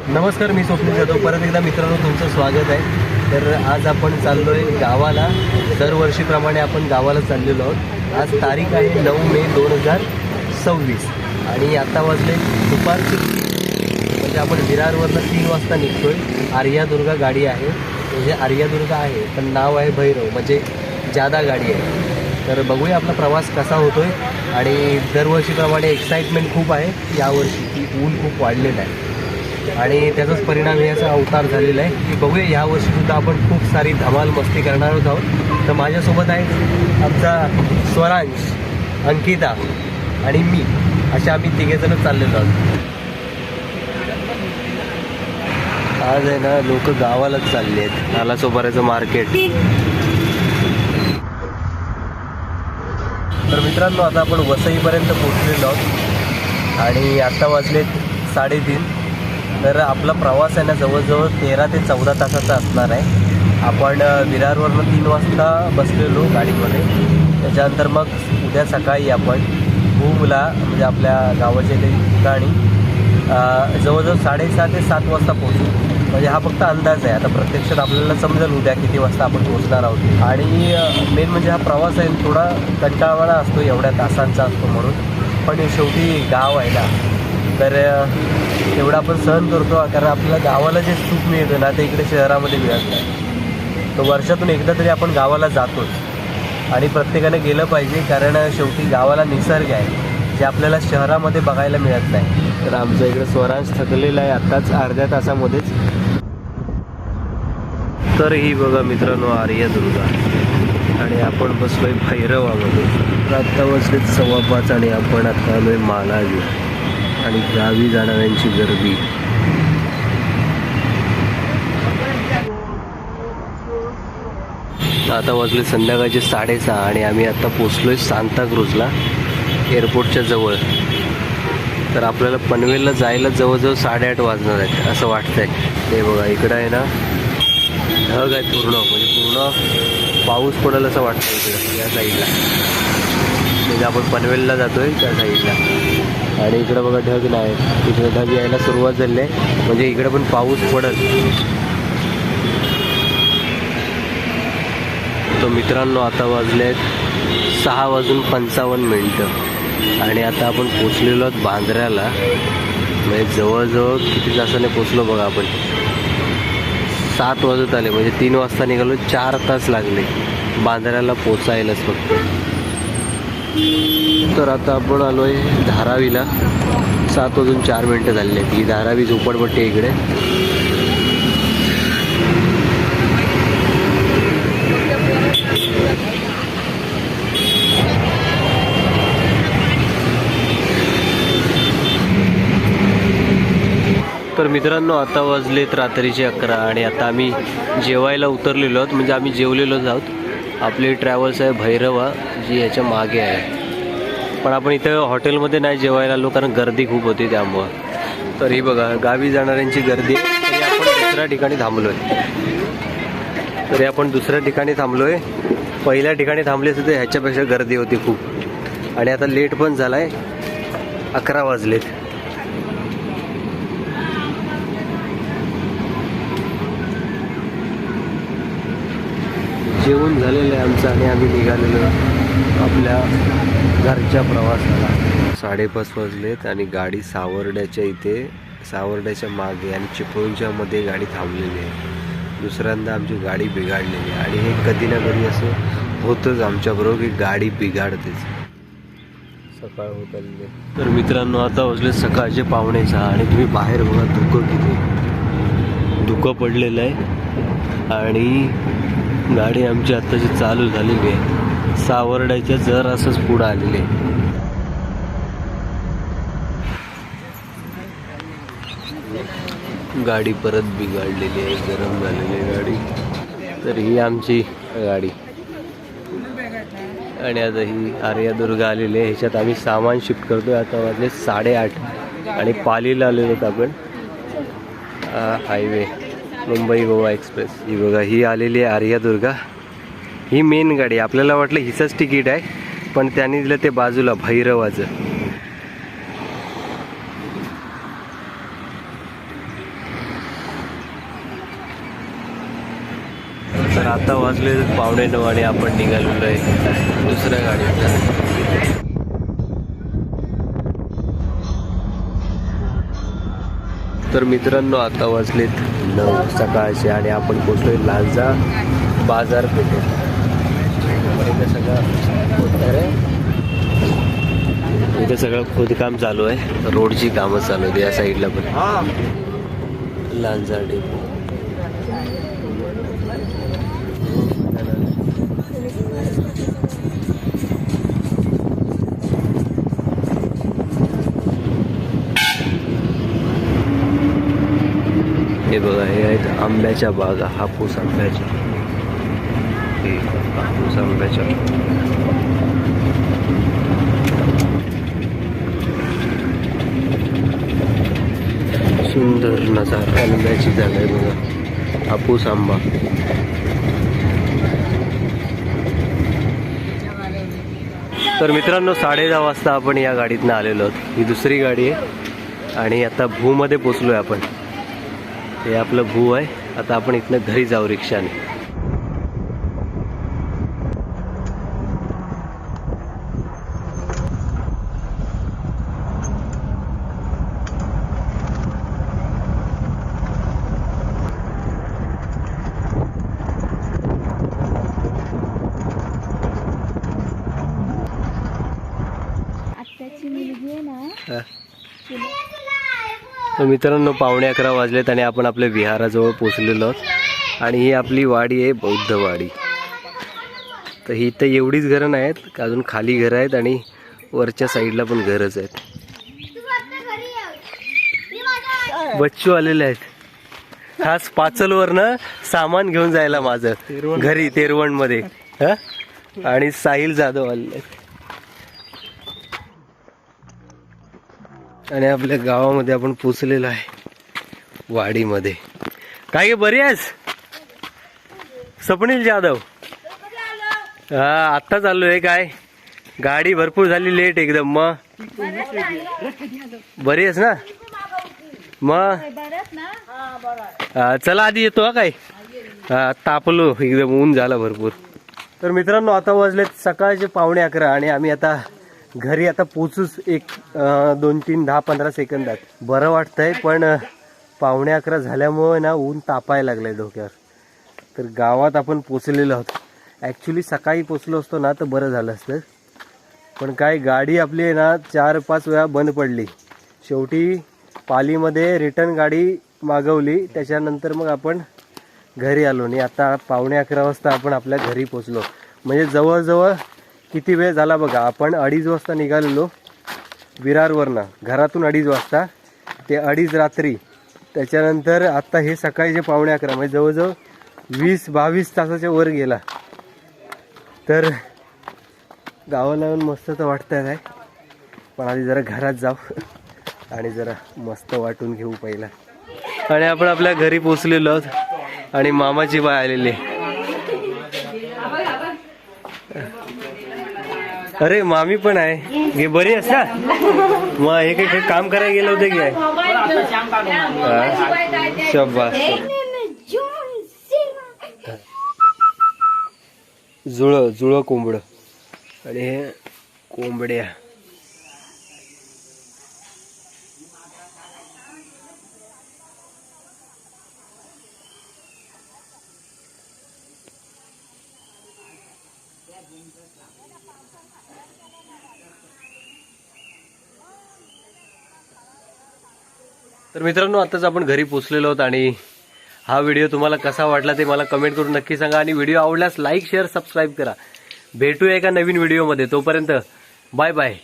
नमस्कार, मी स्वप्नील जाधव. परत एकदा मित्रांनो तुमचं स्वागत आहे. तर आज आपण चाललो आहे गावाला. दरवर्षीप्रमाणे आपण गावाला चाललेलो आहोत. आज तारीख आहे 9 मे 2026 आणि आता वाजले दुपारचे, म्हणजे आपण विरारवरनं 3 वाजता निघतो आहे. आर्यादुर्गा गाडी आहे, म्हणजे आर्यादुर्गा आहे पण नाव आहे भैरव, म्हणजे जादा गाडी आहे. तर बघूया आपला प्रवास कसा होतो आहे. आणि दरवर्षीप्रमाणे एक्साइटमेंट खूप आहे यावर्षी, की ऊन खूप वाढलेलं आहे आणि त्याचाच परिणाम हे असा अवतार झालेला आहे की बघूया यावर्षीसुद्धा आपण खूप सारी धमाल मस्ती करणार आहोत. तर माझ्यासोबत आहे आमचा स्वरांश, अंकिता आणि मी, अशा आम्ही तिघेजणच चाललेलो आहोत. आज आहे ना, लोक गावालाच चालले आहेत. नालासोपाऱ्याचं मार्केट. तर मित्रांनो, आता आपण वसईपर्यंत पोहोचलेलो आहोत आणि आत्ता वाजलेत 3:30. तर आपला प्रवास आहे ना जवळजवळ 13 ते 14 तासाचा असणार आहे. आपण विरारवरनं 3 वाजता बसलेलो गाडीमध्ये. त्याच्यानंतर मग उद्या सकाळी आपण भूमला, म्हणजे आपल्या गावाच्या ठिकाणी जवळजवळ 6:30 ते 7 वाजता पोहोचू. म्हणजे हा फक्त अंदाज आहे. आता प्रत्यक्षात आपल्याला समजेल उद्या किती वाजता आपण पोहोचणार आहोत. आणि मेन म्हणजे हा प्रवास आहे थोडा कंटाळवाणा असतो, एवढ्या तासांचा असतो म्हणून. पण शेवटी गाव आहे ना, तर एवढं आपण सहन करतो, कारण आपल्याला गावाला जे सुख मिळतं ना ते इकडे शहरामध्ये मिळत नाही. तर वर्षातून एकदा तरी आपण गावाला जातोच आणि प्रत्येकाने गेलं पाहिजे, कारण शेवटी गावाला निसर्ग आहे जे आपल्याला शहरामध्ये बघायला मिळत नाही. तर आमच्या इकडे स्वरांश थकलेला आहे आत्ताच अर्ध्या तासामध्येच. तर ही बघा मित्रांनो आर्यादुर्गा आणि आपण बसलोय भैरवामध्ये. आत्ता वाजले 5:15 आणि आपण आता आलोय मालावी आणि गावी जाणाऱ्यांची गर्दी. आता वाजले संध्याकाळचे 6:30 आणि आम्ही आता पोचलोय सांताक्रूजला, एअरपोर्टच्या जवळ. तर आपल्याला पनवेलला जायला जवळजवळ 8:30 वाजणार आहेत असं वाटतंय. ते बघा इकडं आहे ना ढग आहे पूर्ण, म्हणजे पूर्ण पाऊस पडेल असं वाटतं इकडं या साईडला. म्हणजे आपण पनवेलला जातोय त्या साईडला. आणि इकडं बघा ढग नाही, इकडे ढग यायला सुरुवात झाली आहे, म्हणजे इकडे पण पाऊस पडेल. तर मित्रांनो, आता वाजले आहेत 6:55 आणि आता आपण पोचलेलो आहोत बांद्र्याला. म्हणजे जवळजवळ किती तासाने पोचलो बघा आपण. 7 वाजत आले, म्हणजे 3 वाजता निघालो, 4 तास लागले बांद्र्याला पोचायलाच फक्त. तर आता आपण आलो आहे धारावीला. 7:04 झालेले आहेत. ही धारावी झोपडपट्टी आहे इकडे. तर मित्रांनो, आता वाजलेत रात्रीचे 11 आणि आता आम्ही जेवायला उतरलेलो आहोत. म्हणजे आम्ही जेवलेलोच आहोत. आपली ट्रॅव्हल्स आहे भैरवा, जी याच्या मागे आहे. पण आपण इथं हॉटेलमध्ये नाही जेवायला आलो, कारण गर्दी खूप होती त्यामुळं. तर ही बघा गावी जाणाऱ्यांची गर्दी. तरी आपण दुसऱ्या ठिकाणी थांबलो आहे. पहिल्या ठिकाणी थांबले असते तर ह्याच्यापेक्षा गर्दी होती खूप. आणि आता लेट पण झाला आहे, 11 वाजलेत. जेवण झालेलं आहे आमचं आणि आम्ही निघालेलो आपल्या घरच्या प्रवासाला. 5:30 वाजलेत आणि गाडी सावर्ड्याच्या मागे आणि चिपळूणच्या मध्ये गाडी थांबलेली आहे. दुसऱ्यांदा आमची गाडी बिघाडलेली आहे आणि हे कधी ना कधी असं होतंच आमच्याबरोबर की गाडी बिघाडतेच. सकाळ होत आलेली आहे. तर मित्रांनो, आता वाजले सकाळचे 6:45 आणि तुम्ही बाहेर बघा धुकं पडलेलं आहे आणि गाडी आमची आत्ताची चालू झालेली आहे. सावर्ड्याच्या जर असंच पुढं आलेले. गाडी परत बिघडलेली आहे, गरम झालेली आहे गाडी. तर ही आमची गाडी आणि आता ही आर्यादुर्गा आलेली आहे. ह्याच्यात आम्ही सामान शिफ्ट करतोय. आता वाजले 8:30 आणि पालीला आलेलो होतो आपण. Highway Mumbai Goa express. ही बघा ही आलेली आहे आर्यादुर्गा. ही मेन गाडी. आपल्याला वाटलं हिचंच तिकीट आहे, पण त्यांनी दिलं ते बाजूला भैरवाचं. आता वाजले 8:45 आणि आपण निघालेलो आहे दुसऱ्या गाडीत. तर मित्रांनो आता वाजलेत 9 सकाळचे आणि आपण पोचलोय लांजा बाजारपेठेत. इथे सगळं खोदकाम चालू आहे, रोडची कामं चालू आहेत या साईडला पण. लांजा डेपो हे बघा, हे आहेत आंब्याच्या बागा, हापूस आंब्याच्या. हे हापूस आंब्याच्या सुंदर नजारा, आंब्याची जागा आहे बघा, हापूस आंबा. तर मित्रांनो 10:30 वाजता आपण या गाडीतनं आलेलो आहोत. ही दुसरी गाडी आहे आणि आता भूमध्ये पोचलोय आपण. हे आपलं भू आहे. आता आपण इथनं घरी जाऊ रिक्षाने. तर मित्रांनो 11:15 वाजलेत आणि आपण आपल्या विहाराजवळ पोचलेलो आहोत. आणि ही आपली वाडी आहे, बौद्ध वाडी. तर ही तर एवढीच घरं नाहीत, अजून खाली घरं आहेत आणि वरच्या साईडला पण घरच आहेत. बच्चू आलेले आहेत खास पाचलवरनं सामान घेऊन जायला माझं घरी तेरवणमध्ये. आणि साहिल जाधव आलेले आहेत. आणि आपल्या गावामध्ये आपण पोचलेलो आहे वाडीमध्ये. काय बरी आहेस स्वप्नील जाधव? हा आत्ताच आलोय. काय गाडी भरपूर झाली, लेट एकदम. मग बरी आहेस ना? मग चला आधी येतो. हा काय तापलो एकदम, ऊन झाला भरपूर. तर मित्रांनो आता वाजलेत सकाळचे 11:15 आणि आम्ही आता घरी आता पोचूच 2, 3, 10, 15 सेकंदात. बरं वाटतंय पण 11:15 झाल्यामुळे ना ऊन तापायला लागलंय डोक्यावर. तर गावात आपण पोचलेलो आहोत. ॲक्च्युली सकाळी पोचलो असतो ना तर बरं झालं असतं, पण काय गाडी आपली आहे ना 4-5 वेळा बंद पडली. शेवटी पालीमध्ये रिटर्न गाडी मागवली, त्याच्यानंतर मग आपण घरी आलो. आणि आता 11:15 वाजता आपण आपल्या घरी पोचलो. म्हणजे जवळजवळ किती वेळ झाला बघा. आपण 2:30 वाजता निघालेलो विरारवरनं, घरातून 2:30 वाजता ते 2:30 रात्री. त्याच्यानंतर आता हे सकाळचे 11:15, म्हणजे जवळजवळ 20-22 तासाच्या वर गेला. तर गावाला येऊन मस्त तर वाटतंय काय, पण आधी जरा घरात जाऊ आणि जरा मस्त वाटून घेऊ पहिला. आणि आपण आपल्या घरी पोचलेलो आहोत आणि मामाची बाय आलेली. अरे मामी पण आहे. हे बरी आहेस ना? मग हे काही काम करायला गेलं होतं की काय? शाबास. जुळं कोंबड आणि हे कोंबड्या. तर मित्रांनो आताच आपण घरी पोचलेलो आहोत आणि हा व्हिडिओ तुम्हाला कसा वाटला ते मला कमेंट करून नक्की सांगा. आणि व्हिडिओ आवडल्यास लाईक, शेअर, सबस्क्राईब करा. भेटूया एका नवीन व्हिडिओमध्ये. तोपर्यंत बाय बाय.